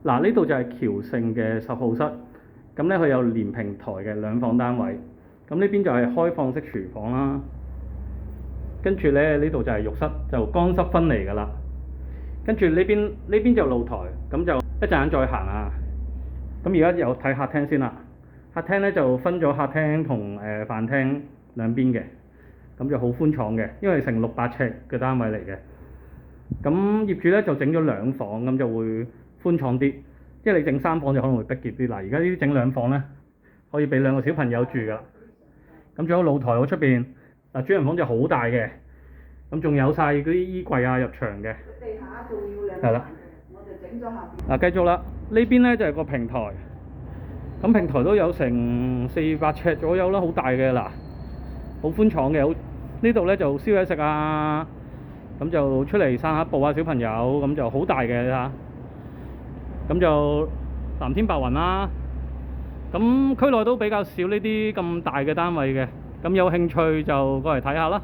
嗱，呢度就係僑盛嘅10號室，咁咧佢有連平台嘅2房單位，咁呢邊就係開放式廚房啦。跟住咧呢度就係浴室，就乾濕分離㗎啦。跟住呢邊就露台，咁就一陣間再行啊。咁而家有睇客廳先啦。客廳咧就分咗客廳同飯廳兩邊嘅，咁就好寬敞嘅，因為成600尺嘅單位嚟嘅。咁業主咧就整咗2房，咁就會寬敞啲。即係你整3房就可能會逼傑啲。嗱，而家呢啲整2房咧，可以俾2個小朋友住㗎。咁仲有露台喺出邊，嗱主人房就好大嘅，咁仲有晒嗰啲衣櫃啊入牆嘅。地下仲要係啦，我哋整咗下邊。嗱繼續啦，呢邊咧就係個平台，咁平台都有成400尺左右啦，好大嘅嗱，好寬敞嘅。呢度咧就燒嘢食啊，咁就出嚟散下步啊，小朋友咁就好大嘅嚇。咁就藍天白雲啦。咁區內都比較少呢啲咁大嘅單位嘅，咁有興趣就過嚟睇下啦。